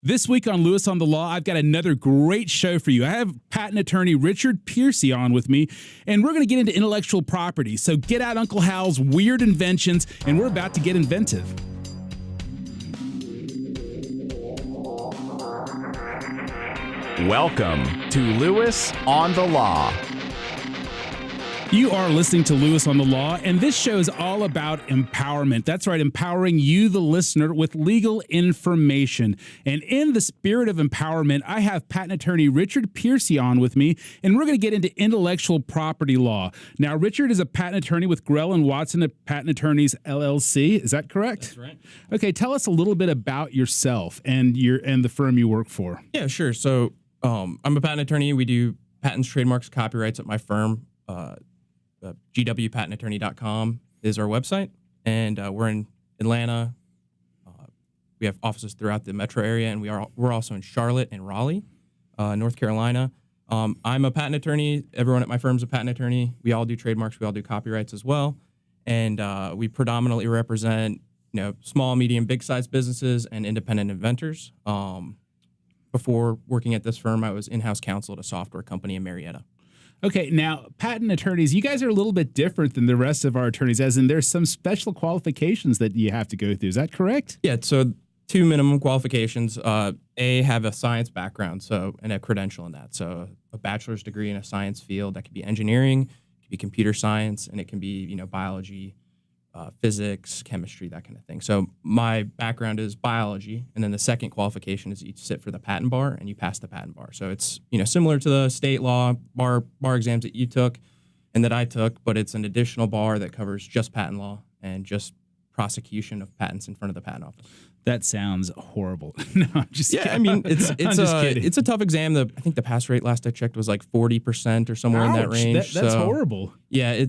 This week on Lewis on the Law, I've got another great show for you. I have patent attorney Richard Piercy on with me, and we're going to get into intellectual property. So get out Uncle Hal's weird inventions, and we're about to get inventive. Welcome to Lewis on the Law. You are listening to Lewis on the Law, and this show is all about empowerment. That's right, empowering you, the listener, with legal information. And in the spirit of empowerment, I have patent attorney Richard Piercy on with me, and we're going to get into intellectual property law. Now, Richard is a patent attorney with Grell & Watson at Patent Attorneys, LLC. Is that correct? That's right. Okay, tell us a little bit about yourself and the firm you work for. Yeah, sure. So I'm a patent attorney. We do patents, trademarks, copyrights at my firm. gwpatentattorney.com is our website, and we're in Atlanta. We have offices throughout the metro area, and we're also in Charlotte and Raleigh, North Carolina. I'm a patent attorney. Everyone at my firm's a patent attorney. We all do trademarks. We all do copyrights as well, and we predominantly represent small, medium, big-sized businesses and independent inventors. Before working at this firm, I was in-house counsel at a software company in Marietta. Okay, now, patent attorneys, you guys are a little bit different than the rest of our attorneys, as in there's some special qualifications that you have to go through. Is that correct? Yeah, so two minimum qualifications. Have a science background, and a credential in that. So a bachelor's degree in a science field. That could be engineering, it could be computer science, and it can be, biology, physics, chemistry, that kind of thing. So my background is biology, and then the second qualification is you sit for the patent bar, and you pass the patent bar. So it's similar to the state law bar exams that you took and that I took, but it's an additional bar that covers just patent law and just prosecution of patents in front of the patent office. That sounds horrible. No, I'm just kidding. I mean, it's a tough exam. I think the pass rate last I checked was like 40% or somewhere in that range. That's horrible. Yeah,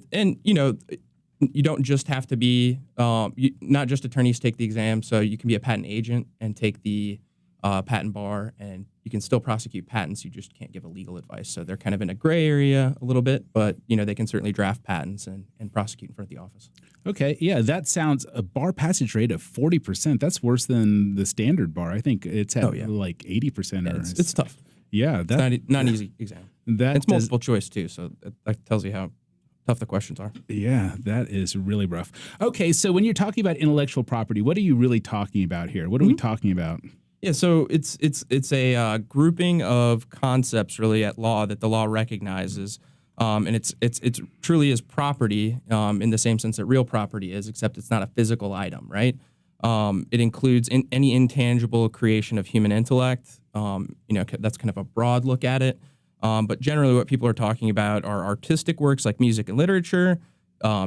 you don't just have to be, not just attorneys take the exam, so you can be a patent agent and take the patent bar, and you can still prosecute patents. You just can't give a legal advice. So they're kind of in a gray area a little bit, but they can certainly draft patents and prosecute in front of the office. Okay, yeah, that sounds a bar passage rate of 40%. That's worse than the standard bar. I think it's at like 80%. Yeah, it's tough. Yeah, it's not an easy exam. It's multiple choice too, so that tells you how tough the questions are. Yeah, that is really rough. Okay, so when you're talking about intellectual property, what are you really talking about here? What are we talking about? Yeah, so it's a grouping of concepts really at law that the law recognizes, and it's truly is property in the same sense that real property is, except it's not a physical item, right? It includes any intangible creation of human intellect. That's kind of a broad look at it. But generally what people are talking about are artistic works like music and literature,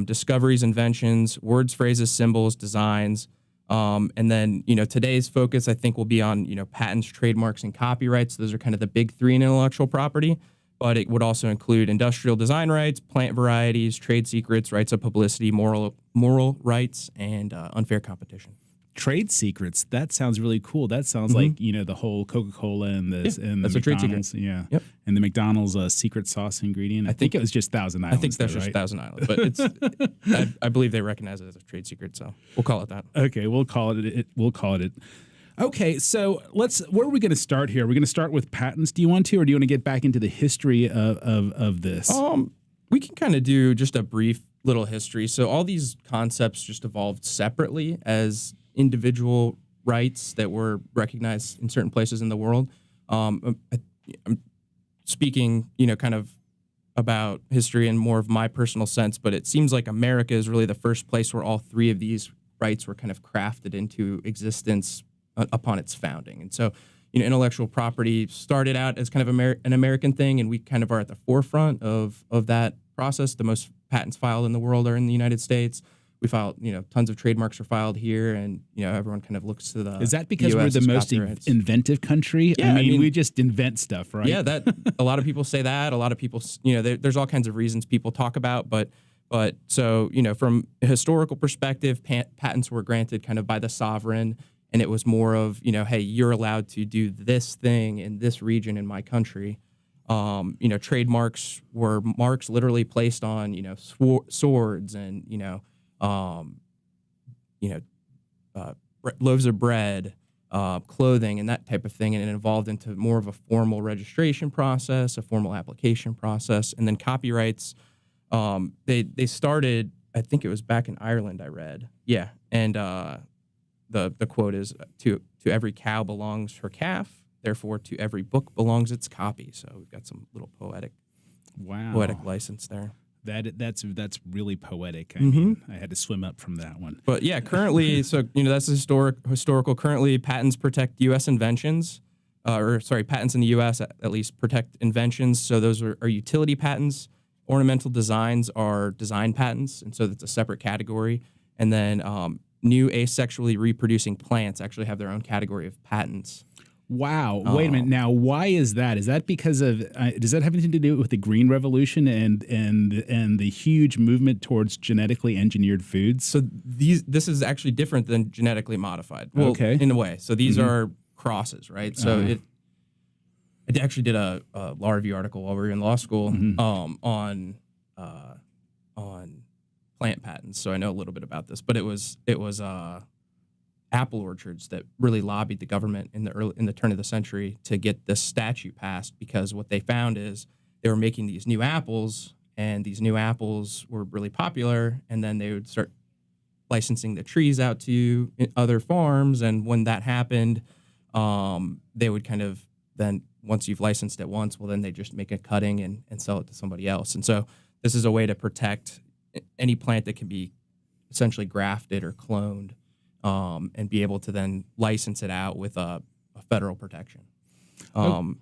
discoveries, inventions, words, phrases, symbols, designs. And then, today's focus, I think, will be on, patents, trademarks, and copyrights. Those are kind of the big three in intellectual property. But it would also include industrial design rights, plant varieties, trade secrets, rights of publicity, moral rights, and unfair competition. Trade secrets. That sounds really cool. That sounds like, the whole Coca-Cola and the McDonald's. Yeah. Yep. And the McDonald's secret sauce ingredient. I think it was just Thousand Islands. I think that's just Thousand Islands, but it's I believe they recognize it as a trade secret, so we'll call it that. Okay, we'll call it. Okay, so where are we going to start here? We're going to start with patents. Do you want to, or do you want to get back into the history of this? We can kind of do just a brief little history. So all these concepts just evolved separately as individual rights that were recognized in certain places in the world. I'm speaking, kind of about history in more of my personal sense, but it seems like America is really the first place where all three of these rights were kind of crafted into existence upon its founding. And so, intellectual property started out as kind of an American thing, and we kind of are at the forefront of that process. The most patents filed in the world are in the United States. We filed, tons of trademarks are filed here, and, everyone kind of looks to the Is that because we're the most inventive country? Yeah, I mean, we just invent stuff, right? Yeah, that a lot of people say that. A lot of people, there's all kinds of reasons people talk about, but so, from a historical perspective, patents were granted kind of by the sovereign, and it was more of, hey, you're allowed to do this thing in this region in my country. Trademarks were marks literally placed on, swords and, loaves of bread, clothing and that type of thing, and it evolved into more of a formal registration process, a formal application process, and then copyrights. They started, I think it was back in Ireland, I read. Yeah, and the quote is, to every cow belongs her calf, therefore to every book belongs its copy. So we've got some little poetic license there. That's really poetic. I mean, I had to swim up from that one. But yeah, currently, so that's historical. Currently, patents protect U.S. inventions, patents in the U.S. at least protect inventions. So those are utility patents. Ornamental designs are design patents, and so that's a separate category. And then new asexually reproducing plants actually have their own category of patents. Wow. Wait a minute. Now, why is that? Is that because of, does that have anything to do with the Green Revolution and the huge movement towards genetically engineered foods? So this is actually different than genetically modified. Well, okay. In a way. So these are crosses, right? So I actually did a law review article while we were in law school on plant patents. So I know a little bit about this, but it was apple orchards that really lobbied the government in the turn of the century to get this statute passed, because what they found is they were making these new apples, and these new apples were really popular, and then they would start licensing the trees out to other farms, and when that happened, they would kind of then, once you've licensed it once, well, then they just make a cutting and sell it to somebody else. And so this is a way to protect any plant that can be essentially grafted or cloned, and be able to then license it out with a federal protection. Go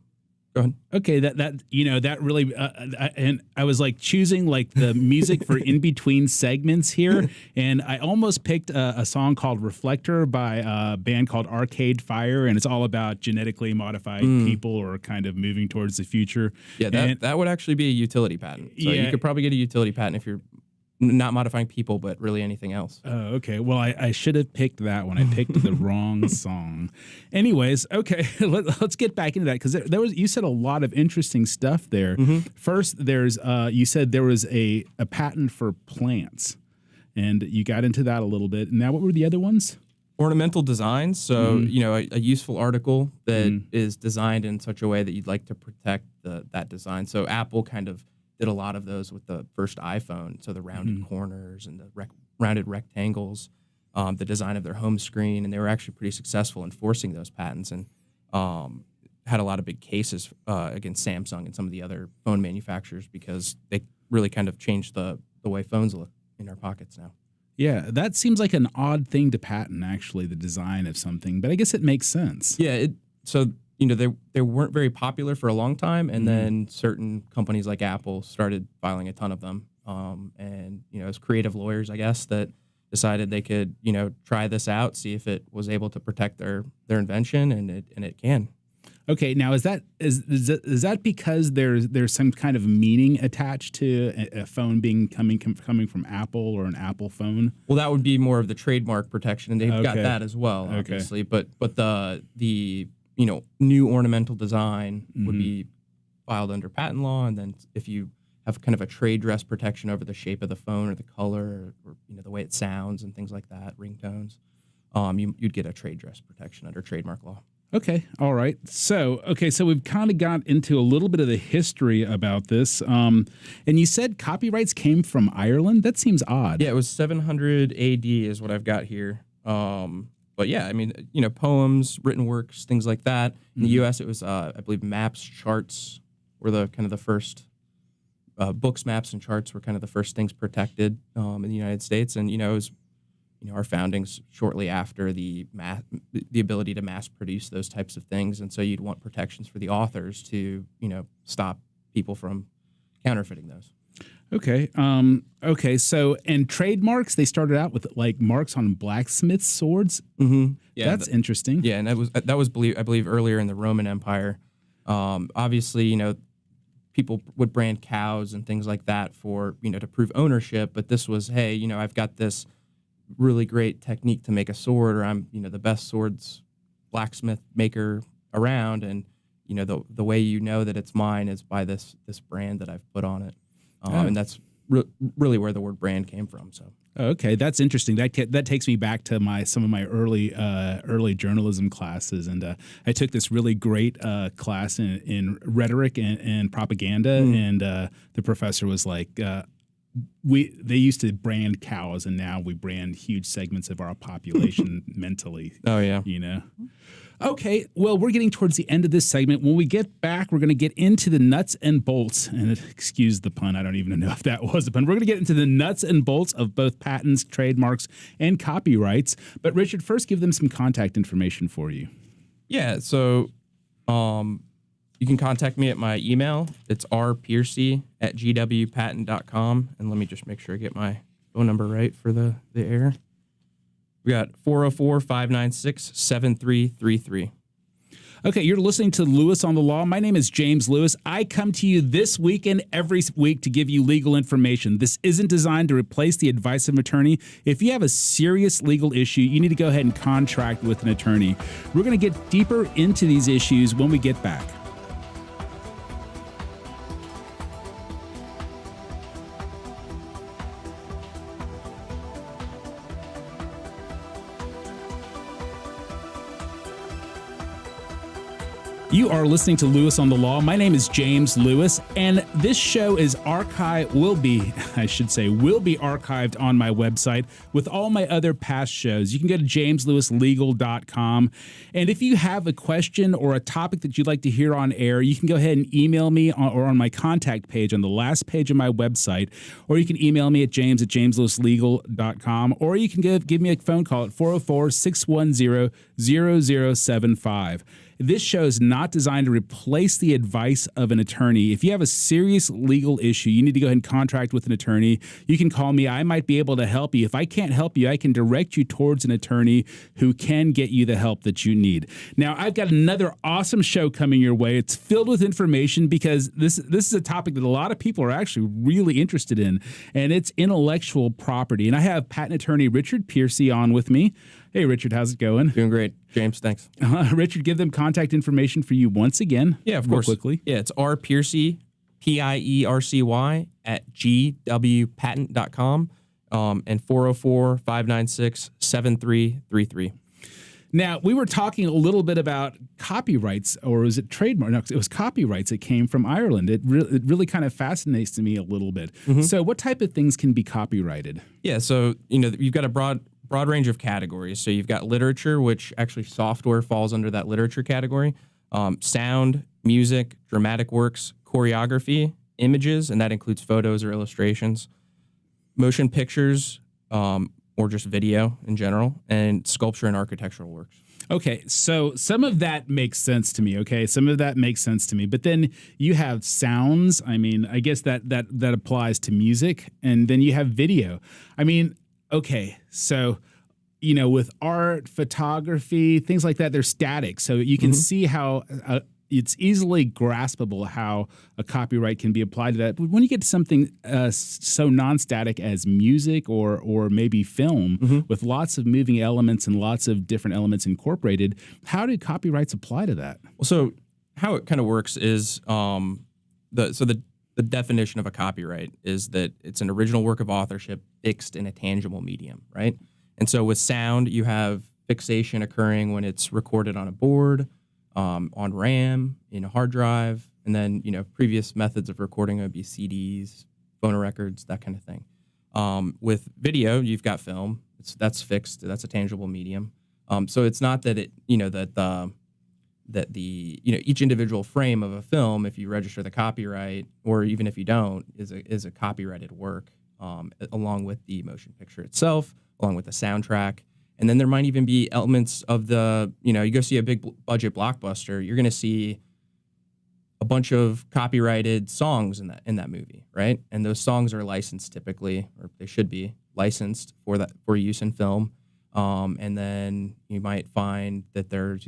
ahead. Okay, that really, and I was like choosing like the music for in between segments here, and I almost picked a song called "Reflector" by a band called Arcade Fire, and it's all about genetically modified people or kind of moving towards the future. Yeah, that would actually be a utility patent. So you could probably get a utility patent if you're not modifying people, but really anything else. Oh, okay. Well, I should have picked that one. I picked the wrong song. Anyways, okay, let's get back into that, because you said a lot of interesting stuff there. First, you said there was a patent for plants, and you got into that a little bit. Now, what were the other ones? Ornamental designs. So, a useful article that is designed in such a way that you'd like to protect that design. So Apple kind of did a lot of those with the first iPhone. So the rounded corners and the rounded rectangles, the design of their home screen, and they were actually pretty successful in enforcing those patents, and had a lot of big cases against Samsung and some of the other phone manufacturers, because they really kind of changed the way phones look in our pockets now. Yeah, that seems like an odd thing to patent, actually, the design of something, but I guess it makes sense. Yeah, they weren't very popular for a long time, and then certain companies like Apple started filing a ton of them. And as creative lawyers, I guess, that decided they could try this out, see if it was able to protect their invention, and it can. Okay, now is that because there's some kind of meaning attached to a phone coming from Apple, or an Apple phone? Well, that would be more of the trademark protection, and they've got that as well, obviously. But the new ornamental design would be filed under patent law, and then if you have kind of a trade dress protection over the shape of the phone or the color or the way it sounds and things like that, ringtones, you'd get a trade dress protection under trademark law. Okay, all right. So we've kind of got into a little bit of the history about this, and you said copyrights came from Ireland? That seems odd. Yeah, it was 700 AD is what I've got here. But yeah, I mean, poems, written works, things like that. In the U.S., it was, I believe, maps, charts were the kind of the first. Books, maps, and charts were kind of the first things protected in the United States, and it was, our foundings shortly after the ability to mass produce those types of things, and so you'd want protections for the authors to stop people from counterfeiting those. Okay. Okay. So, and trademarks, they started out with like marks on blacksmith swords. Mm-hmm. Yeah, that's interesting. Yeah, and that was I believe earlier in the Roman Empire. Obviously, people would brand cows and things like that for to prove ownership. But this was, hey, I've got this really great technique to make a sword, or I'm the best swords blacksmith maker around, and the way that it's mine is by this brand that I've put on it. And that's really where the word brand came from. So. Okay, that's interesting. That takes me back to some of my early journalism classes, and I took this really great class in rhetoric and propaganda, and the professor was like, they used to brand cows, and now we brand huge segments of our population mentally. Oh yeah, Okay, well, we're getting towards the end of this segment. When we get back, we're going to get into the nuts and bolts. And excuse the pun, I don't even know if that was a pun. We're going to get into the nuts and bolts of both patents, trademarks, and copyrights. But Richard, first give them some contact information for you. Yeah, so you can contact me at my email. It's rpiercy@gwpatent.com. And let me just make sure I get my phone number right for the air. We got 404-596-7333. Okay, you're listening to Lewis on the Law. My name is James Lewis. I come to you this week and every week to give you legal information. This isn't designed to replace the advice of an attorney. If you have a serious legal issue, you need to go ahead and contract with an attorney. We're going to get deeper into these issues when we get back. You are listening to Lewis on the Law. My name is James Lewis, and this show will be archived on my website with all my other past shows. You can go to jameslewislegal.com, and if you have a question or a topic that you'd like to hear on air, you can go ahead and email me or on my contact page on the last page of my website, or you can email me at james@jameslewislegal.com, or you can give me a phone call at 404-610-0075. This show is not designed to replace the advice of an attorney. If you have a serious legal issue, you need to go ahead and contract with an attorney. You can call me. I might be able to help you. If I can't help you, I can direct you towards an attorney who can get you the help that you need. Now, I've got another awesome show coming your way. It's filled with information because this is a topic that a lot of people are actually really interested in, and it's intellectual property. And I have patent attorney Richard Piercy on with me. Hey, Richard, how's it going? Doing great. James, thanks. Richard, give them contact information for you once again. Yeah, of course. Quickly. Yeah, it's rpiercy, Piercy, @gwpatent.com, and 404-596-7333. Now, we were talking a little bit about copyrights, or was it trademark? No, it was copyrights that came from Ireland. It really kind of fascinates me a little bit. Mm-hmm. So what type of things can be copyrighted? Yeah, so you've got a broad range of categories. So you've got literature, which actually software falls under that literature category, sound, music, dramatic works, choreography, images, and that includes photos or illustrations, motion pictures, or just video in general, and sculpture and architectural works. Okay, so some of that makes sense to me, But then you have sounds. I mean, I guess that applies to music. And then you have video. I mean, okay, so, with art, photography, things like that, they're static. So you can see how it's easily graspable how a copyright can be applied to that. But when you get to something so non-static as music or maybe film with lots of moving elements and lots of different elements incorporated, how do copyrights apply to that? Well, so how it kind of works is the definition of a copyright is that it's an original work of authorship fixed in a tangible medium, right? And so with sound, you have fixation occurring when it's recorded on a board, on RAM, in a hard drive, and then, previous methods of recording would be CDs, phonorecords, that kind of thing. With video, you've got film. That's fixed. That's a tangible medium. So it's not that each individual frame of a film, if you register the copyright, or even if you don't, is a copyrighted work, along with the motion picture itself, along with the soundtrack. And then there might even be elements of you go see a big budget blockbuster, you're going to see a bunch of copyrighted songs in that movie, right? And those songs are licensed typically, or they should be licensed for use in film. And then you might find that there's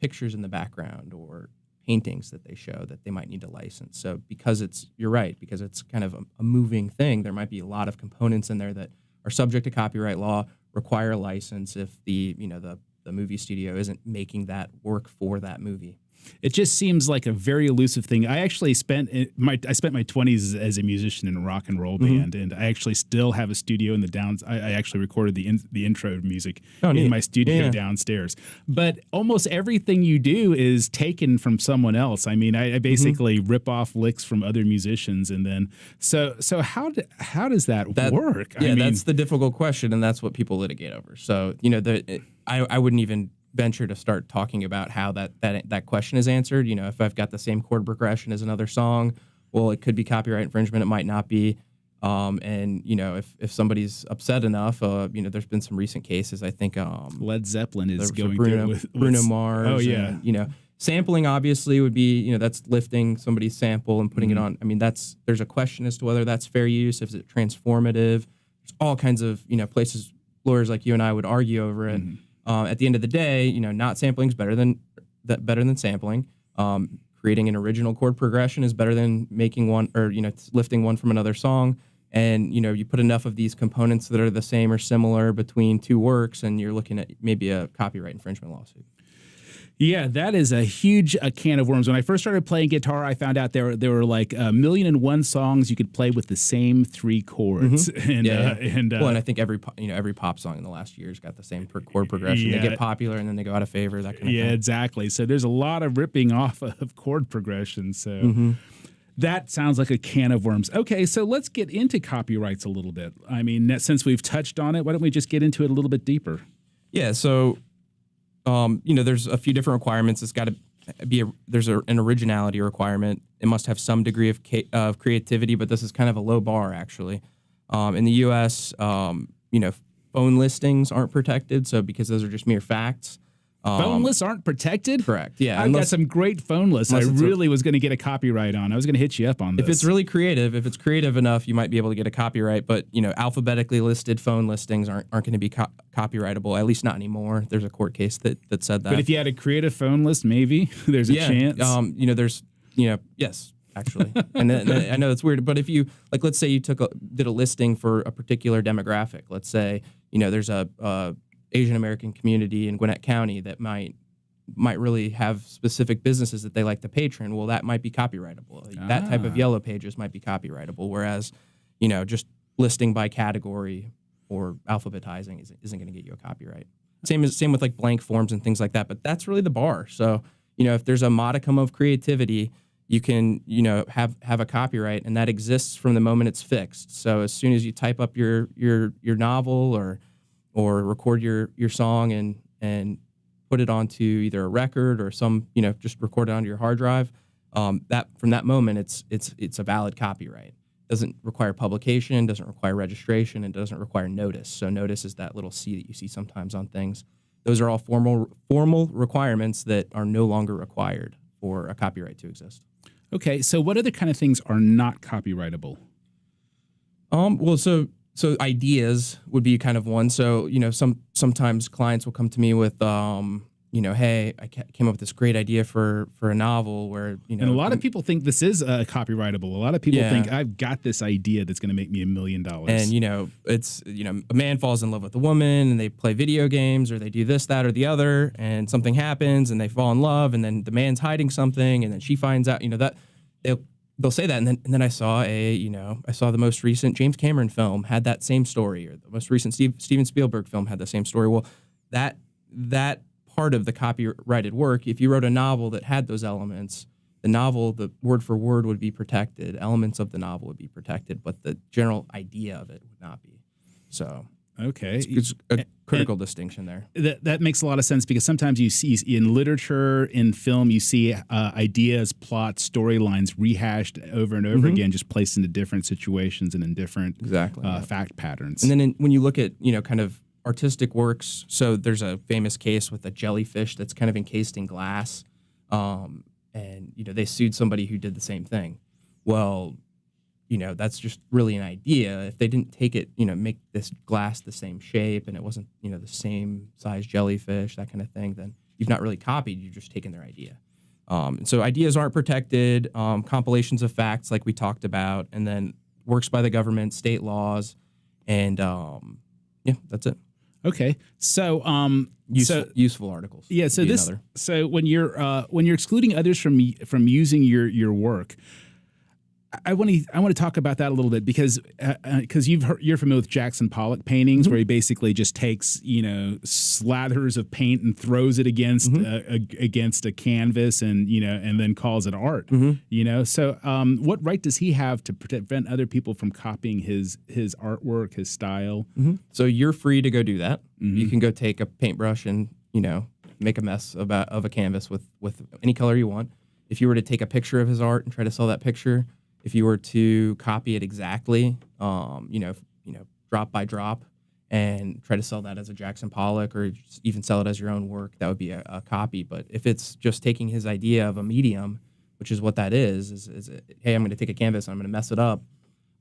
pictures in the background or paintings that they show that they might need to license. So because you're right, because it's kind of a moving thing, there might be a lot of components in there that are subject to copyright law, require a license if the the movie studio isn't making that work for that movie. It just seems like a very elusive thing. I actually spent my 20s as a musician in a rock and roll band, and I actually still have a studio in the downs. I actually recorded the intro music in my studio downstairs. But almost everything you do is taken from someone else. I mean, I basically rip off licks from other musicians, and then so how does that work? Yeah, I mean, that's the difficult question, and that's what people litigate over. So I wouldn't even venture to start talking about how that question is answered. If I've got the same chord progression as another song, well, it could be copyright infringement. It might not be. And if somebody's upset enough, there's been some recent cases. I think Led Zeppelin is going Bruno, through with Bruno Mars. Oh yeah. And, sampling obviously would be, that's lifting somebody's sample and putting it on. I mean, there's a question as to whether that's fair use. Is it transformative? There's all kinds of, places lawyers like you and I would argue over it. At the end of the day, not sampling is better than sampling. Creating an original chord progression is better than making one or lifting one from another song. And you put enough of these components that are the same or similar between two works, and you're looking at maybe a copyright infringement lawsuit. Yeah, that is a huge can of worms. When I first started playing guitar, I found out there were like 1,000,001 songs you could play with the same 3 chords. And and I think every pop song in the last year's got the same chord progression. Yeah. They get popular and then they go out of favor. That kind of thing. Yeah, exactly. So there's a lot of ripping off of chord progression. So that sounds like a can of worms. Okay, so let's get into copyrights a little bit. I mean, since we've touched on it, why don't we just get into it a little bit deeper? Yeah. So. There's a few different requirements. It's got to be an originality requirement. It must have some degree of creativity, but this is kind of a low bar actually. In the U.S., phone listings aren't protected, so because those are just mere facts. Phone lists aren't protected? Correct. Yeah. I've got some great phone lists I really was going to get a copyright on. I was going to hit you up on this. If it's really creative, if it's creative enough, you might be able to get a copyright, but, alphabetically listed phone listings aren't going to be copyrightable, at least not anymore. There's a court case that said that. But if you had a creative phone list, maybe there's a chance. Yes, actually. And I know it's weird, but if you, let's say you did a listing for a particular demographic, let's say, there's a Asian American community in Gwinnett County that might really have specific businesses that they like to patron. Well, that might be copyrightable. That type of yellow pages might be copyrightable. Whereas, just listing by category or alphabetizing isn't going to get you a copyright. Same with like blank forms and things like that. But that's really the bar. So, if there's a modicum of creativity, you can, have a copyright, and that exists from the moment it's fixed. So as soon as you type up your novel or record your song and put it onto either a record or some, just record it onto your hard drive, that from that moment, it's a valid copyright. Doesn't require publication, doesn't require registration, and doesn't require notice. So notice is that little C that you see sometimes on things. Those are all formal requirements that are no longer required for a copyright to exist. Okay, so what other kind of things are not copyrightable? So ideas would be kind of one. So, sometimes clients will come to me with, hey, I came up with this great idea for a novel where, And a lot of people think this is copyrightable. A lot of people think I've got this idea that's going to make me $1 million. And, it's, a man falls in love with a woman and they play video games or they do this, that, or the other, and something happens and they fall in love, and then the man's hiding something, and then she finds out, that they'll say that, and then I saw the most recent James Cameron film had that same story, or the most recent Steven Spielberg film had the same story. Well, that part of the copyrighted work, if you wrote a novel that had those elements, the novel, the word for word would be protected, elements of the novel would be protected, but the general idea of it would not be. So. Okay. It's a critical distinction there. That makes a lot of sense, because sometimes you see in literature, in film, you see ideas, plots, storylines rehashed over and over again, just placed into different situations and in different fact patterns. And then when you look at, kind of artistic works, so there's a famous case with a jellyfish that's kind of encased in glass, and, they sued somebody who did the same thing. Well, that's just really an idea. If they didn't take it, make this glass the same shape and it wasn't, the same size jellyfish, that kind of thing, then you've not really copied, you've just taken their idea. And so ideas aren't protected, compilations of facts like we talked about, and then works by the government, state laws, and that's it. Okay. So, Useful articles. yeah. So would be this. another. So when you're excluding others from using your work, I want to talk about that a little bit because you're familiar with Jackson Pollock paintings where he basically just takes slathers of paint and throws it against a canvas and and then calls it art. So what right does he have to prevent other people from copying his artwork, his style? So you're free to go do that. You can go take a paintbrush and make a mess of a canvas with any color you want. If you were to take a picture of his art and try to sell that picture, if you were to copy it exactly, drop by drop, and try to sell that as a Jackson Pollock or even sell it as your own work, that would be a copy. But if it's just taking his idea of a medium, which is what that is hey, I'm going to take a canvas and I'm going to mess it up,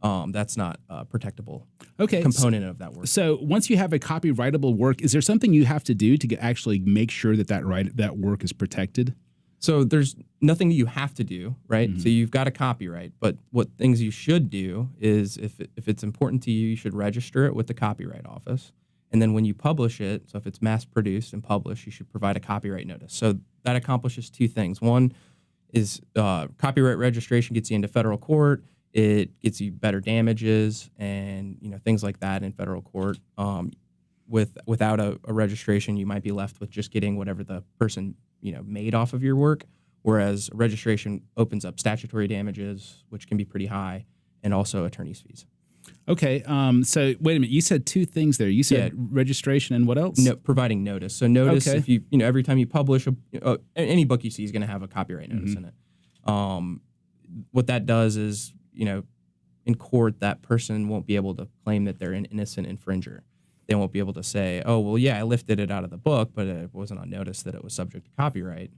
that's not a protectable component of that work. So once you have a copyrightable work, is there something you have to do to actually make sure that work is protected? So there's nothing you have to do, right? So you've got a copyright, but what things you should do is if it's important to you, you should register it with the Copyright Office. And then when you publish it, so if it's mass produced and published, you should provide a copyright notice. So that accomplishes two things. One is copyright registration gets you into federal court. It gets you better damages and things like that in federal court. Without a registration, you might be left with just getting whatever the person made off of your work, whereas registration opens up statutory damages, which can be pretty high, and also attorney's fees. Okay. So wait a minute. You said two things there. You said registration and what else? No, providing notice. So notice if you every time you publish any book you see is going to have a copyright notice in it. What that does is in court that person won't be able to claim that they're an innocent infringer. They won't be able to say, oh, well, yeah, I lifted it out of the book, but it wasn't on notice that it was subject to copyright.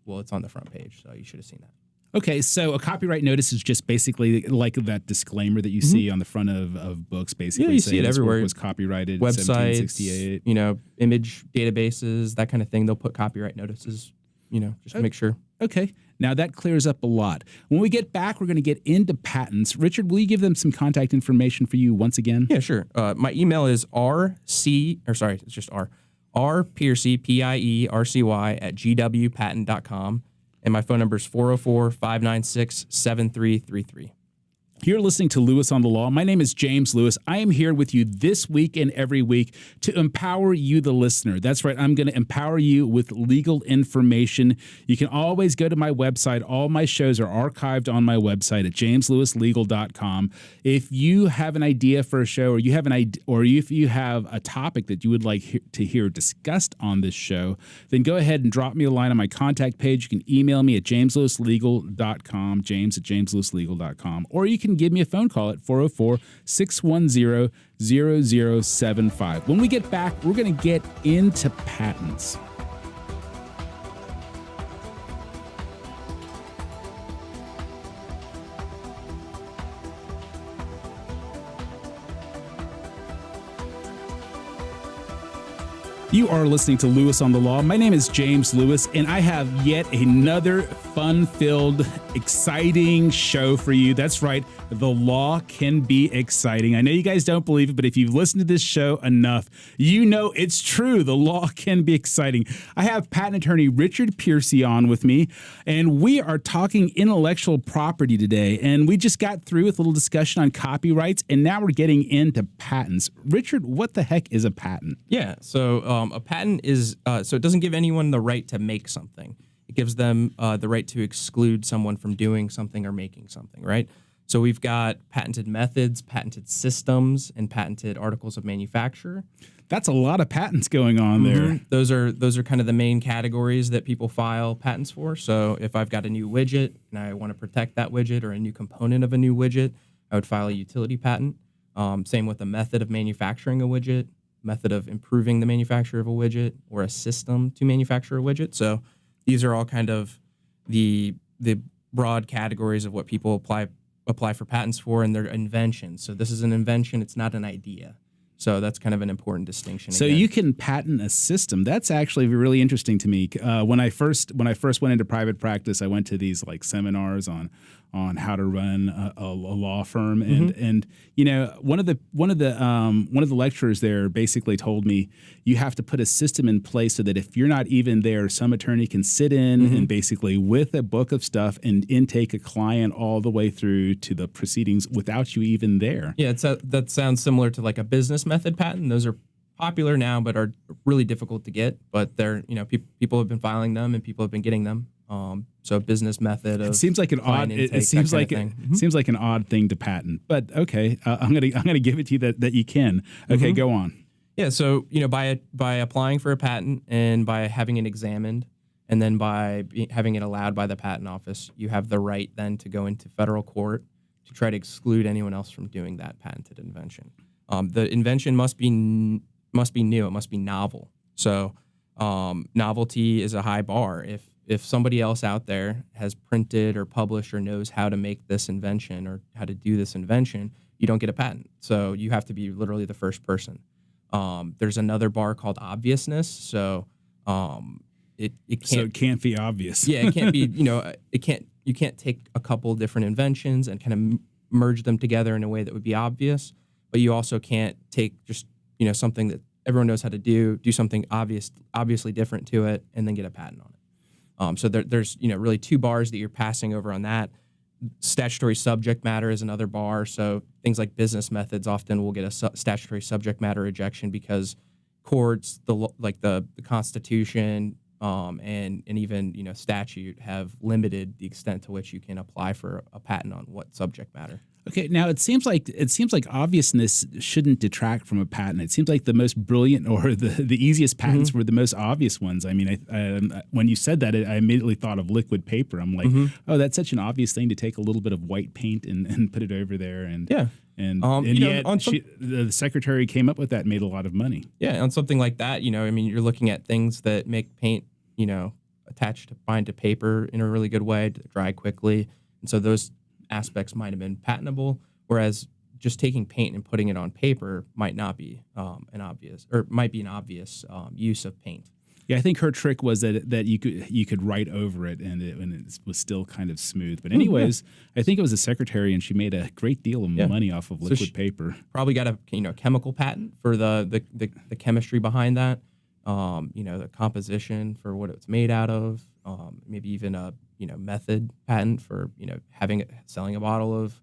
Well, it's on the front page, so you should have seen that. Okay, so a copyright notice is just basically like that disclaimer that you see on the front of books, basically. Yeah, you see it everywhere. It was copyrighted Websites, in 1768. Image databases, that kind of thing. They'll put copyright notices, just to make sure. Okay, now that clears up a lot. When we get back, we're going to get into patents. Richard, will you give them some contact information for you once again? Yeah, sure. My email is rpiercy, Piercy, at gwpatent.com. And my phone number is 404-596-7333. You're listening to Lewis on the Law. My name is James Lewis. I am here with you this week and every week to empower you, the listener. That's right. I'm going to empower you with legal information. You can always go to my website. All my shows are archived on my website at jameslewislegal.com. If you have an idea for a show, or you have if you have a topic that you would like to hear discussed on this show, then go ahead and drop me a line on my contact page. You can email me at jameslewislegal.com, james at jameslewislegal.com, or you can give me a phone call at 404-610-0075. When we get back, we're going to get into patents. You are listening to Lewis on the Law. My name is James Lewis, and I have yet another fun-filled, exciting show for you. That's right, the law can be exciting. I know you guys don't believe it, but if you've listened to this show enough, you know it's true. The law can be exciting. I have patent attorney Richard Piercy on with me, and we are talking intellectual property today. And we just got through with a little discussion on copyrights, and now we're getting into patents. Richard, what the heck is a patent? Yeah, so a patent is, so it doesn't give anyone the right to make something. It gives them the right to exclude someone from doing something or making something, right? So we've got patented methods, patented systems, and patented articles of manufacture. That's a lot of patents going on there. Those are kind of the main categories that people file patents for. So if I've got a new widget and I want to protect that widget or a new component of a new widget, I would file a utility patent. Same with the method of manufacturing a widget, method of improving the manufacture of a widget, or a system to manufacture a widget. So these are all kind of the broad categories of what people apply for patents for, and they're inventions. So this is an invention. It's not an idea. So that's kind of an important distinction. So again. you can patent a system. That's actually really interesting to me. When I first went into private practice, I went to these like seminars on how to run a law firm, and you know, one of the lecturers there basically told me you have to put a system in place so that if you're not even there, some attorney can sit in and basically with a book of stuff and intake a client all the way through to the proceedings without you even there. Yeah, that sounds similar to like a business method patent. Those are popular now, but are really difficult to get. But they're, you know, people have been filing them and people have been getting them. So business method of it seems like an odd. It seems like seems like an odd thing to patent. But okay, I'm gonna give it to you that you can. Okay, go on. Yeah. So you know, by applying for a patent and by having it examined, and then by having it allowed by the patent office, you have the right then to go into federal court to try to exclude anyone else from doing that patented invention. The invention must be new. It must be novel. So novelty is a high bar. If somebody else out there has printed or published or knows how to make this invention or how to do this invention, you don't get a patent. So you have to be literally the first person. There's another bar called obviousness. So it can't. So it can't be obvious. Yeah, it can't be. You know, you can't take a couple different inventions and kind of merge them together in a way that would be obvious. But you also can't take just, you know, something that everyone knows how to do something obviously different to it, and then get a patent on it. So there's, you know, really two bars that you're passing over on that. Statutory subject matter is another bar. So things like business methods often will get a statutory subject matter rejection because courts, the Constitution, and even, you know, statute have limited the extent to which you can apply for a patent on what subject matter. Okay, now it seems like obviousness shouldn't detract from a patent. It seems like the most brilliant or the easiest patents were the most obvious ones. I mean, when you said that, I immediately thought of liquid paper. I'm like, oh, that's such an obvious thing to take a little bit of white paint and put it over there. And yeah. And yet the secretary came up with that and made a lot of money. Yeah, on something like that, you know, I mean, you're looking at things that make paint, you know, bind to paper in a really good way to dry quickly. And so those aspects might have been patentable, whereas just taking paint and putting it on paper might not be an obvious use of paint. Yeah, I think her trick was that you could write over it and it was still kind of smooth. But anyways, I think it was a secretary and she made a great deal of money off of liquid paper. Probably got a chemical patent for the chemistry behind that. The composition for what it's made out of. Maybe even a method patent for selling a bottle of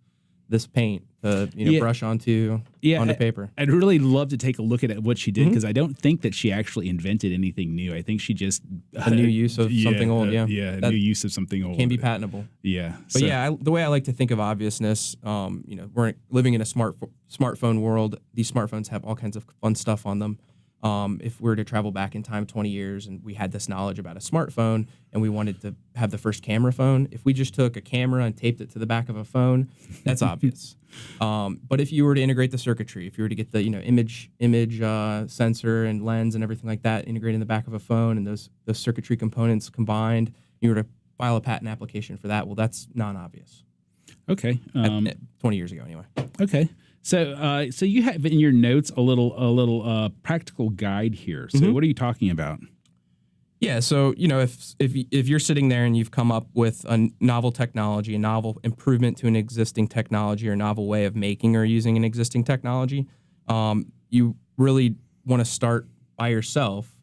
this paint to brush onto paper. I'd really love to take a look at what she did because I don't think that she actually invented anything new. I think she just a new use of something old. A new use of something old can be patentable. Yeah, but the way I like to think of obviousness, we're living in a smartphone world. These smartphones have all kinds of fun stuff on them. If we were to travel back in time 20 years and we had this knowledge about a smartphone and we wanted to have the first camera phone, if we just took a camera and taped it to the back of a phone, that's obvious. But if you were to integrate the circuitry, if you were to get the image sensor and lens and everything like that integrated in the back of a phone and those circuitry components combined, you were to file a patent application for that, well, that's non-obvious. Okay. 20 years ago, anyway. Okay. So you have in your notes a little practical guide here. So what are you talking about? Yeah. So if you're sitting there and you've come up with a novel technology, a novel improvement to an existing technology, or a novel way of making or using an existing technology, you really want to start by yourself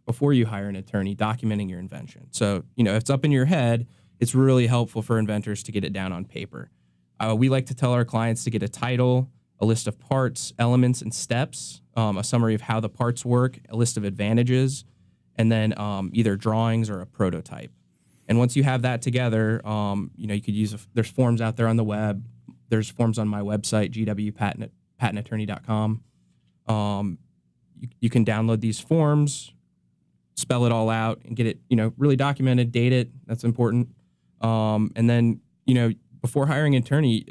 before you hire an attorney, documenting your invention. So if it's up in your head, it's really helpful for inventors to get it down on paper. We like to tell our clients to get a title, a list of parts, elements, and steps, a summary of how the parts work, a list of advantages, and then either drawings or a prototype. And once you have that together, you could use there's forms out there on the web. There's forms on my website, gwpatentattorney.com. You can download these forms, spell it all out, and get it really documented, date it. That's important. And then before hiring an attorney,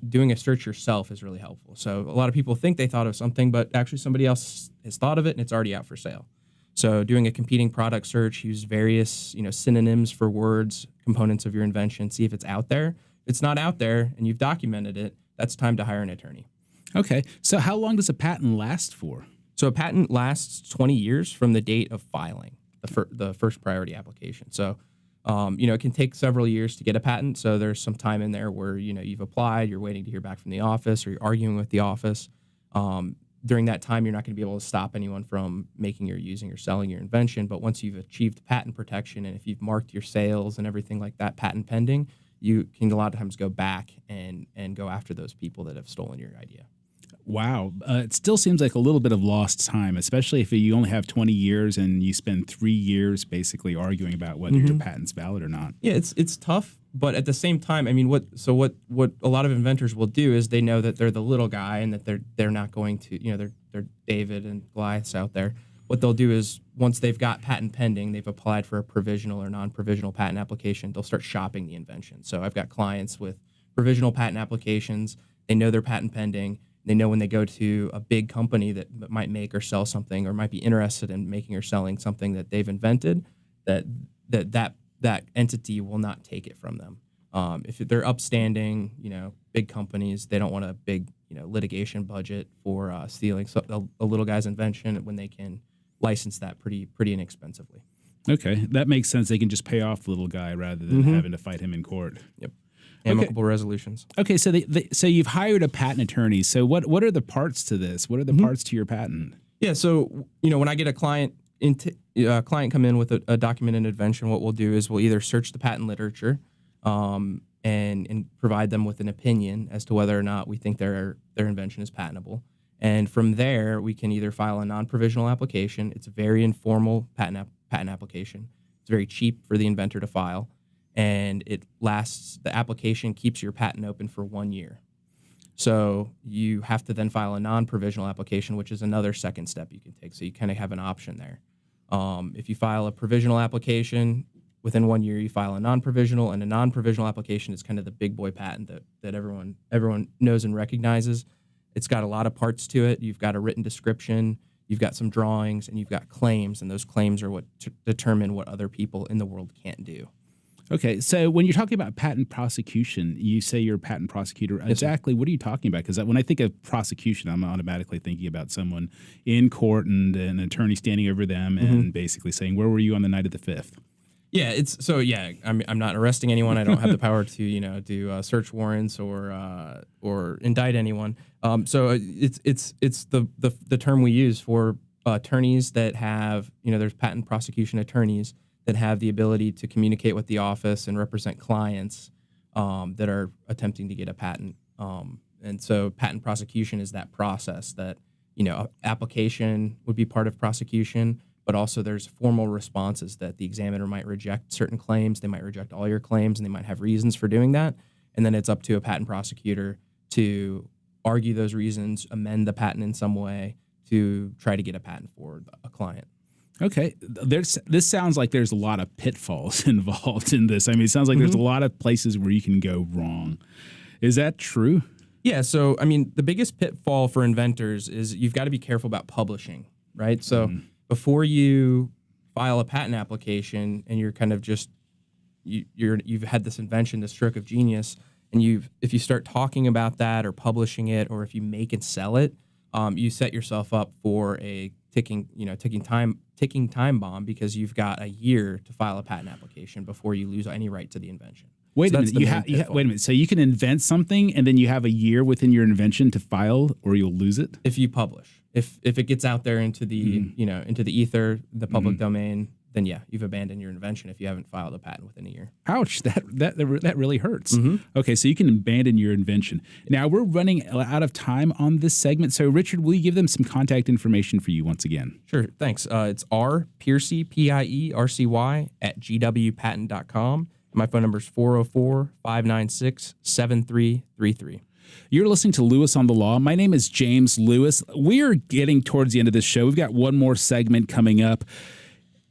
doing a search yourself is really helpful. So a lot of people think they thought of something, but actually somebody else has thought of it and it's already out for sale. So doing a competing product search, use various synonyms for words, components of your invention, see if it's out there. If it's not out there and you've documented it, that's time to hire an attorney. Okay. So how long does a patent last for? So a patent lasts 20 years from the date of filing the first priority application. So, it can take several years to get a patent. So there's some time in there where, you've applied, you're waiting to hear back from the office, or you're arguing with the office. During that time, you're not going to be able to stop anyone from making or using or selling your invention. But once you've achieved patent protection, and if you've marked your sales and everything like that, patent pending, you can a lot of times go back and go after those people that have stolen your idea. Wow. It still seems like a little bit of lost time, especially if you only have 20 years and you spend 3 years basically arguing about whether your patent's valid or not. Yeah, it's tough, but at the same time, I mean, what a lot of inventors will do is they know that they're the little guy and that they're not going to, they're David and Goliaths out there. What they'll do is once they've got patent pending, they've applied for a provisional or non-provisional patent application, they'll start shopping the invention. So I've got clients with provisional patent applications. They know they're patent pending. They know when they go to a big company that might make or sell something, or might be interested in making or selling something that they've invented, that entity will not take it from them. If they're upstanding, big companies, they don't want a big, litigation budget for stealing a little guy's invention when they can license that pretty inexpensively. Okay, that makes sense. They can just pay off the little guy rather than having to fight him in court. Yep. Amicable resolutions. Okay, so so you've hired a patent attorney. So what are the parts to this? What are the parts to your patent? Yeah, so when I get a client come in with a documented invention, what we'll do is we'll either search the patent literature, and provide them with an opinion as to whether or not we think their invention is patentable. And from there, we can either file a non-provisional application. It's a very informal patent application. It's very cheap for the inventor to file. And the application keeps your patent open for 1 year. So you have to then file a non-provisional application, which is another second step you can take. So you kind of have an option there. If you file a provisional application, within 1 year you file a non-provisional, and a non-provisional application is kind of the big boy patent that everyone knows and recognizes. It's got a lot of parts to it. You've got a written description, you've got some drawings, and you've got claims, and those claims are what determine what other people in the world can't do. Okay, so when you're talking about patent prosecution, you say you're a patent prosecutor. Exactly, what are you talking about? Because when I think of prosecution, I'm automatically thinking about someone in court and an attorney standing over them and basically saying, "Where were you on the night of the 5th?" Yeah, I'm not arresting anyone. I don't have the power to do search warrants or indict anyone. So it's the term we use for attorneys that have there's patent prosecution attorneys that have the ability to communicate with the office and represent clients that are attempting to get a patent. And so patent prosecution is that process that, application would be part of prosecution, but also there's formal responses that the examiner might reject certain claims. They might reject all your claims, and they might have reasons for doing that. And then it's up to a patent prosecutor to argue those reasons, amend the patent in some way to try to get a patent for a client. Okay, this sounds like there's a lot of pitfalls involved in this. I mean, it sounds like there's a lot of places where you can go wrong. Is that true? Yeah, so, I mean, the biggest pitfall for inventors is you've got to be careful about publishing, right? So before you file a patent application and you're kind of just, you've had this invention, this stroke of genius, and if you start talking about that or publishing it, or if you make and sell it, you set yourself up for a ticking time bomb, because you've got a year to file a patent application before you lose any right to the invention. Wait a minute. Wait a minute. So you can invent something and then you have a year within your invention to file, or you'll lose it if you publish. If it gets out there into the into the ether, the public domain, then yeah, you've abandoned your invention if you haven't filed a patent within a year. Ouch, that really hurts. Okay, so you can abandon your invention. Now, we're running out of time on this segment, so Richard, will you give them some contact information for you once again? Sure, thanks. It's rpiercy, Piercy, at gwpatent.com. My phone number is 404-596-7333. You're listening to Lewis on the Law. My name is James Lewis. We are getting towards the end of this show. We've got one more segment coming up.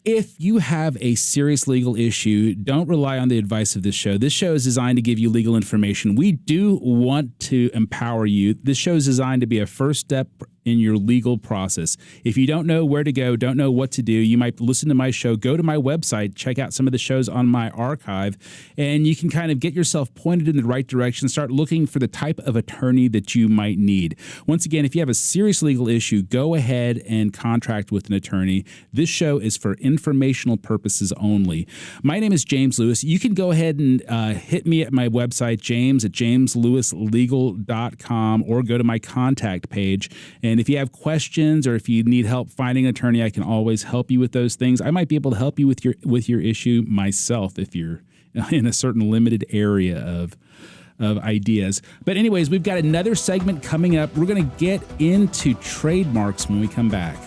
If you have a serious legal issue, don't rely on the advice of this show. This show is designed to give you legal information. We do want to empower you. This show is designed to be a first step in your legal process. If you don't know where to go, don't know what to do, you might listen to my show, go to my website, check out some of the shows on my archive, and you can kind of get yourself pointed in the right direction, start looking for the type of attorney that you might need. Once again, if you have a serious legal issue, go ahead and contract with an attorney. This show is for informational purposes only. My name is James Lewis. You can go ahead and hit me at my website, james@jameslewislegal.com, or go to my contact page. And if you have questions or if you need help finding an attorney, I can always help you with those things. I might be able to help you with your issue myself if you're in a certain limited area of ideas. But anyways, we've got another segment coming up. We're going to get into trademarks when we come back.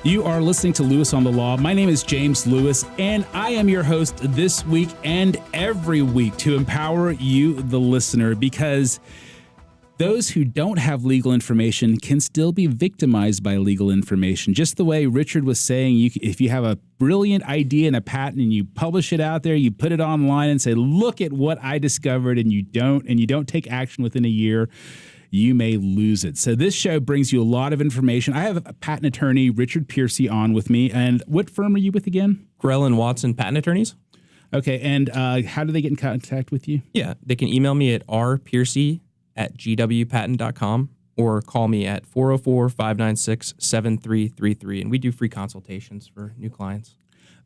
You are listening to Lewis on the Law. My name is James Lewis, and I am your host this week and every week to empower you, the listener, because those who don't have legal information can still be victimized by legal information. Just the way Richard was saying, if you have a brilliant idea and a patent and you publish it out there, you put it online and say, look at what I discovered, and you don't take action within a year, you may lose it. So this show brings you a lot of information. I have a patent attorney, Richard Piercy, on with me. And what firm are you with again? Grell and Watson Patent Attorneys. Okay, and how do they get in contact with you? Yeah, they can email me at rpiercy@gwpatent.com or call me at 404-596-7333. And we do free consultations for new clients.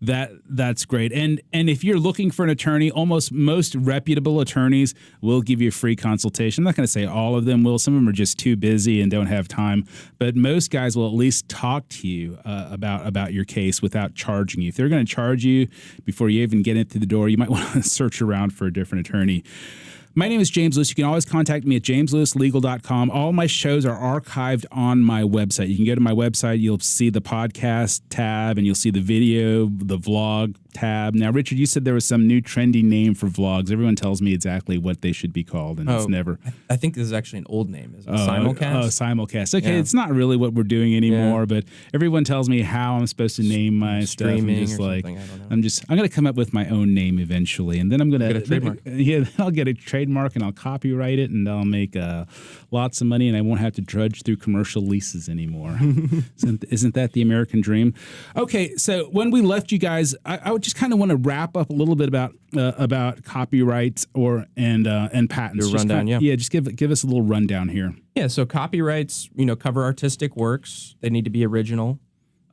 That's great. And if you're looking for an attorney, almost most reputable attorneys will give you a free consultation. I'm not going to say all of them will. Some of them are just too busy and don't have time. But most guys will at least talk to you about your case without charging you. If they're going to charge you before you even get into the door, you might want to search around for a different attorney. My name is James Lewis. You can always contact me at jameslewislegal.com. All my shows are archived on my website. You can go to my website. You'll see the podcast tab, and you'll see the video, the vlog tab. Now, Richard, you said there was some new trendy name for vlogs. Everyone tells me exactly what they should be called, and it's never. I think this is actually an old name. Is it simulcast? Oh, simulcast. Okay, yeah. It's not really what we're doing anymore, but everyone tells me how I'm supposed to name my stuff. I'm just like, I don't know. I'm going to come up with my own name eventually, and then I'm going to get a trademark. Yeah, I'll get a trademark, and I'll copyright it, and I'll make lots of money, and I won't have to drudge through commercial leases anymore. Isn't that the American dream? Okay, so when we left you guys, I would just kind of want to wrap up a little bit about copyrights and patents. Your rundown, just give us a little rundown here. Yeah, so copyrights, cover artistic works. They need to be original.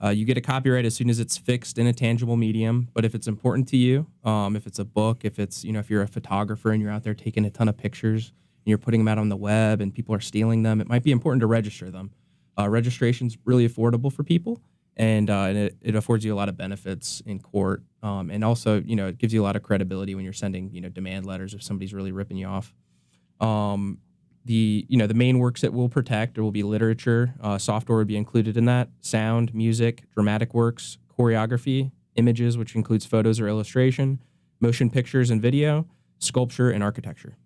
You get a copyright as soon as it's fixed in a tangible medium. But if it's important to you, if it's a book, if it's, if you're a photographer and you're out there taking a ton of pictures and you're putting them out on the web and people are stealing them, it might be important to register them. Registration's really affordable for people, and it affords you a lot of benefits in court. And also, it gives you a lot of credibility when you're sending, demand letters if somebody's really ripping you off. The main works that we'll protect, there will be literature, software would be included in that, sound, music, dramatic works, choreography, images, which includes photos or illustration, motion pictures and video, sculpture, and architecture.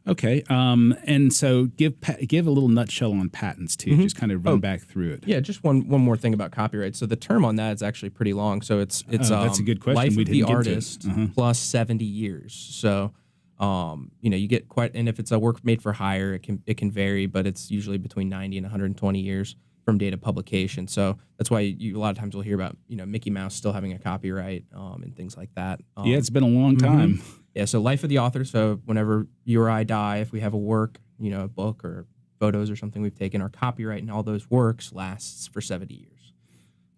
Okay, and so give a little nutshell on patents too. Mm-hmm. Just kind of run back through it. Yeah, just one more thing about copyright. So the term on that is actually pretty long. So it's that's a good question. Life of the artist plus 70 years. So you get quite, and if it's a work made for hire, it can vary, but it's usually between 90 and 120 years from date of publication. So that's why you a lot of times will hear about Mickey Mouse still having a copyright and things like that. Yeah, it's been a long time. Mm-hmm. Yeah, so life of the author. So whenever you or I die, if we have a work, a book or photos or something we've taken, our copyright and all those works lasts for 70 years.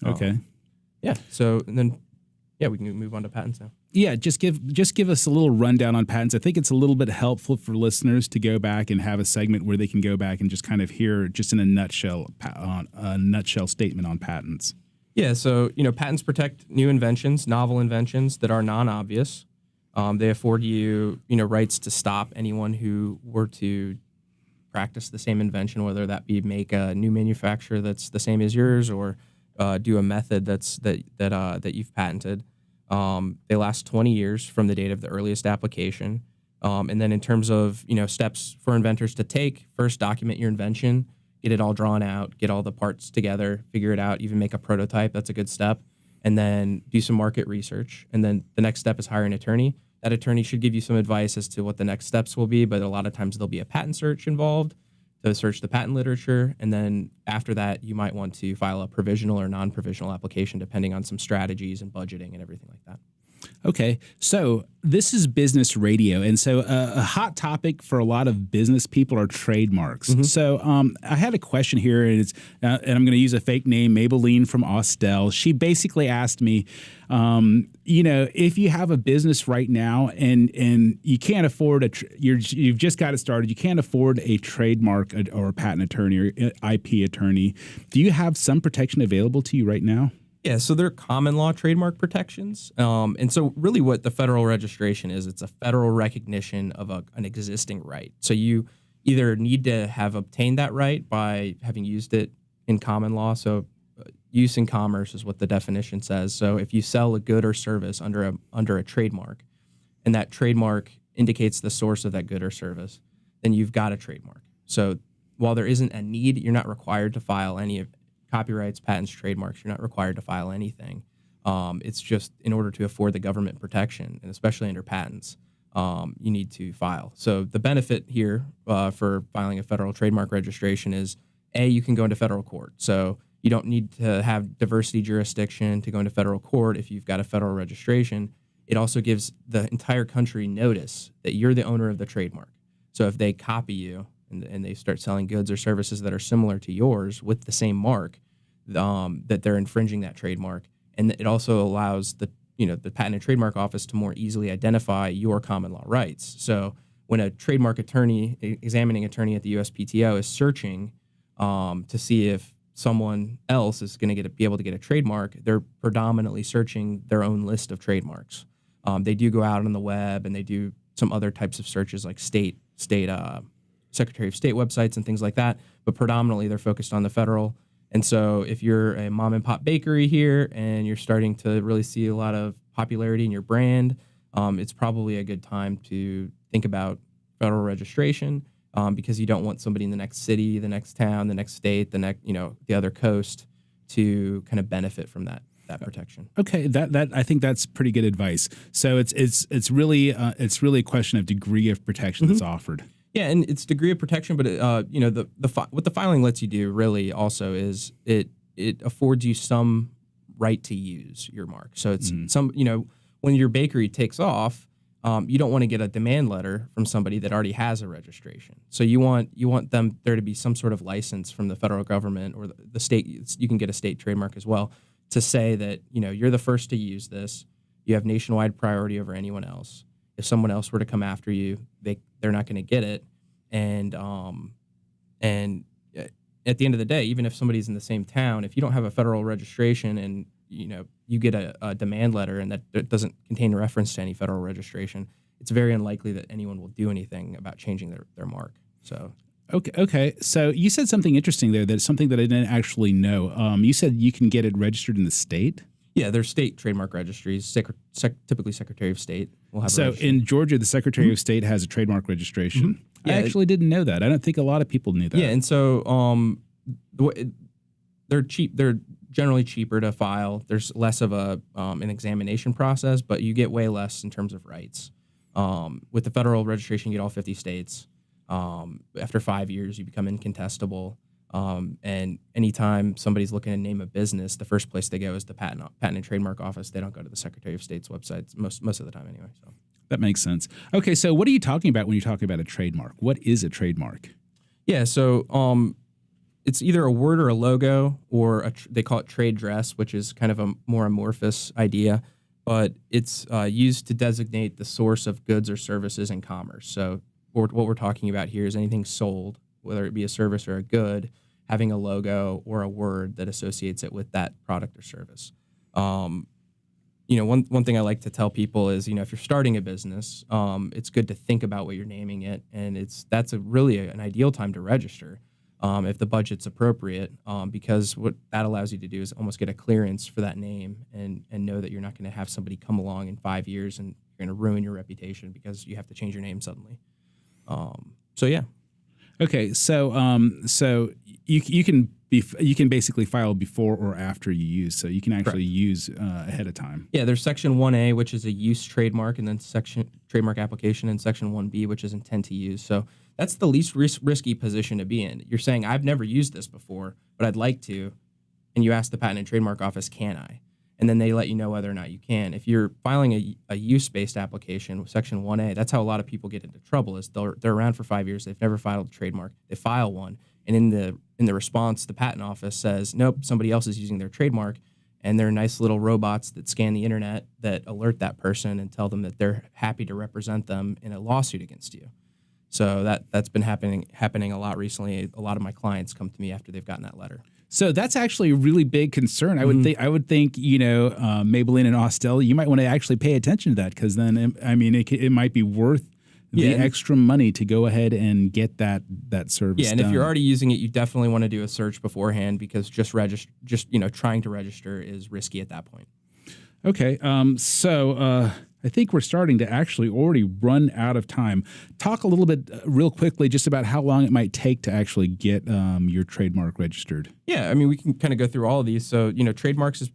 Okay. Yeah. So and then, we can move on to patents now. Yeah, just give us a little rundown on patents. I think it's a little bit helpful for listeners to go back and have a segment where they can go back and just kind of hear, just in a nutshell statement on patents. Yeah. So patents protect new inventions, novel inventions that are non-obvious. They afford you, rights to stop anyone who were to practice the same invention, whether that be make a new manufacturer that's the same as yours or do a method that you've patented. They last 20 years from the date of the earliest application. And then in terms of steps for inventors to take, first document your invention. get it all drawn out, get all the parts together, figure it out, even make a prototype. That's a good step. And then do some market research. And then the next step is hire an attorney. That attorney should give you some advice as to what the next steps will be, but a lot of times there'll be a patent search involved to search the patent literature. And then after that, you might want to file a provisional or non-provisional application, depending on some strategies and budgeting and everything like that. Okay, so this is business radio, and so a hot topic for a lot of business people are trademarks. So I had a question here, and and I'm going to use a fake name, Maybelline from Austell. She basically asked me, if you have a business right now and you can't afford you've just got it started, you can't afford a trademark or a patent attorney or IP attorney. Do you have some protection available to you right now? Yeah, so they're common law trademark protections. And so really what the federal registration is, it's a federal recognition of an existing right. So you either need to have obtained that right by having used it in common law. So use in commerce is what the definition says. So if you sell a good or service under a trademark, and that trademark indicates the source of that good or service, then you've got a trademark. So while there isn't a need, you're not required to file any of copyrights, patents, trademarks. You're not required to file anything. It's just in order to afford the government protection, and especially under patents, you need to file. So the benefit here for filing a federal trademark registration is, you can go into federal court. So you don't need to have diversity jurisdiction to go into federal court if you've got a federal registration. It also gives the entire country notice that you're the owner of the trademark. So if they copy you, and they start selling goods or services that are similar to yours with the same mark, that they're infringing that trademark. And it also allows the Patent and Trademark Office to more easily identify your common law rights. So when a trademark attorney, examining attorney at the USPTO is searching to see if someone else is going to be able to get a trademark, they're predominantly searching their own list of trademarks. They do go out on the web and they do some other types of searches like state Secretary of State websites and things like that, but predominantly they're focused on the federal. And so if you're a mom and pop bakery here and you're starting to really see a lot of popularity in your brand, it's probably a good time to think about federal registration because you don't want somebody in the next city, the next town, the next state, the other coast to kind of benefit from that protection. Okay, that I think that's pretty good advice. So it's really a question of degree of protection that's offered. Yeah, and it's degree of protection, but what the filing lets you do really also is it affords you some right to use your mark. So it's when your bakery takes off, you don't want to get a demand letter from somebody that already has a registration. So you want there to be some sort of license from the federal government or the state. You can get a state trademark as well to say that you're the first to use this. You have nationwide priority over anyone else. If someone else were to come after you, they're not going to get it. And at the end of the day, even if somebody's in the same town, if you don't have a federal registration and you get a demand letter and that doesn't contain a reference to any federal registration, it's very unlikely that anyone will do anything about changing their mark. So. Okay. So you said something interesting there. That's something that I didn't actually know. You said you can get it registered in the state. Yeah, there's state trademark registries. Typically, Secretary of State will have. So in Georgia, the Secretary of State has a trademark registration. Yeah, I actually didn't know that. I don't think a lot of people knew that. Yeah, and so they're cheap. They're generally cheaper to file. There's less of an examination process, but you get way less in terms of rights. With the federal registration, you get all 50 states. After 5 years, you become incontestable. And anytime somebody's looking to name a business, the first place they go is the Patent and Trademark Office. They don't go to the Secretary of State's website most of the time anyway. So that makes sense. Okay, so what are you talking about when you're talking about a trademark? What is a trademark? Yeah, so it's either a word or a logo, or they call it trade dress, which is kind of a more amorphous idea, but it's used to designate the source of goods or services in commerce. So what we're talking about here is anything sold, whether it be a service or a good, having a logo or a word that associates it with that product or service. One thing I like to tell people is, if you're starting a business, it's good to think about what you're naming it, and that's really an ideal time to register if the budget's appropriate, because what that allows you to do is almost get a clearance for that name and know that you're not going to have somebody come along in 5 years and you're going to ruin your reputation because you have to change your name suddenly. So yeah. Okay, so you can basically file before or after you use, so you can actually use ahead of time. Yeah, there's Section 1A, which is a use trademark, and then Section trademark application, and Section 1B, which is intent to use. So that's the least risky position to be in. You're saying, I've never used this before, but I'd like to, and you ask the Patent and Trademark Office, can I? And then they let you know whether or not you can. If you're filing a use-based application with Section 1A, that's how a lot of people get into trouble. Is they're around for 5 years, they've never filed a trademark, they file one, and in the response, the Patent Office says, nope, somebody else is using their trademark, and they're nice little robots that scan the internet that alert that person and tell them that they're happy to represent them in a lawsuit against you. So that's been happening a lot recently. A lot of my clients come to me after they've gotten that letter. So that's actually a really big concern. I would think, Maybelline and Austell, you might want to actually pay attention to that, because then, I mean, it might be worth the extra money to go ahead and get that service. Yeah, and if you're already using it, you definitely want to do a search beforehand, because just trying to register is risky at that point. Okay, so I think we're starting to actually already run out of time. Talk a little bit real quickly just about how long it might take to actually get your trademark registered. Yeah, I mean, we can kind of go through all of these. So, trademarks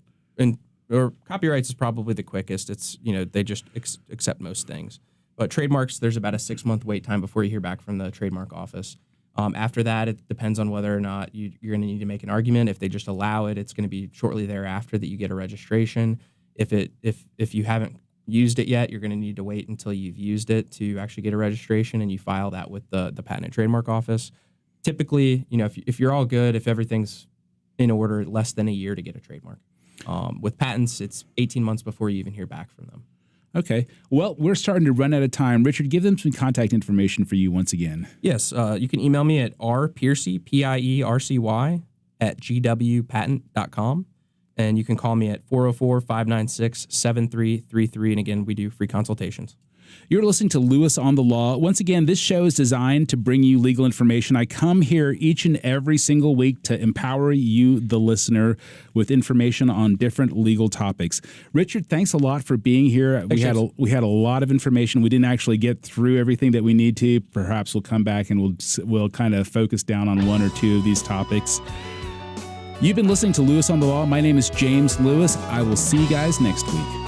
or copyrights is probably the quickest. It's, they just accept most things. But trademarks, there's about a 6-month wait time before you hear back from the trademark office. After that, it depends on whether or not you're going to need to make an argument. If they just allow it, it's going to be shortly thereafter that you get a registration. If you haven't used it yet, you're going to need to wait until you've used it to actually get a registration, and you file that with the Patent and Trademark Office. Typically, if you're all good, if everything's in order, less than a year to get a trademark. With patents, it's 18 months before you even hear back from them. Okay. Well, we're starting to run out of time. Richard, give them some contact information for you once again. Yes. You can email me at rpiercy, Piercy, @gwpatent.com. And you can call me at 404-596-7333. And again, we do free consultations. You're listening to Lewis on the Law. Once again, this show is designed to bring you legal information. I come here each and every single week to empower you, the listener, with information on different legal topics. Richard, thanks a lot for being here. We had a lot of information. We didn't actually get through everything that we need to. Perhaps we'll come back and we'll kind of focus down on one or two of these topics. You've been listening to Lewis on the Law. My name is James Lewis. I will see you guys next week.